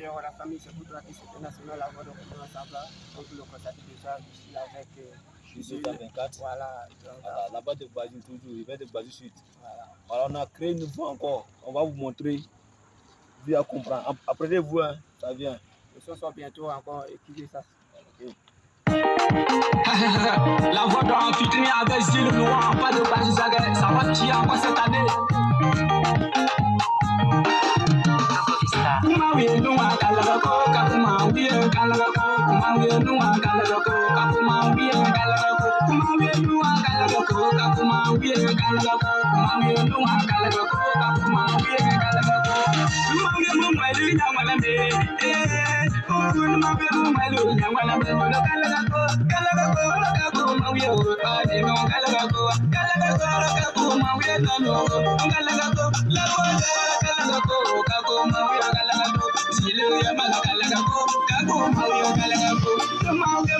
la famille, c'est pour toi qui c'était national avant de commencer à bas. Donc le contact déjà ici avec Jules 24. Voilà. Là-bas de Bazou toujours, il va de Bazou suite. Voilà. Alors on a créé une voie encore. On va vous montrer. Vous allez comprendre. Apprenez-vous, hein, ça vient. Et ce soir bientôt encore étudier ça. Okay. La voix d'un futur avec Gilles Noir, pas de Bazou Zague, ça va tirer encore cette année. Kuma we no akalako kakuma we akalako kuma we no akalako kakuma we akalako kuma we no akalako kakuma we akalako kuma we no akalako kakuma we akalako kuma we no malu nyamala me kuma we no malu nyamala me kalako kalako kakuma we ade no kalako kalako kuma we no kalako la kalako kakuma we akalako silu ya malakalago kakuma we akalako kuma we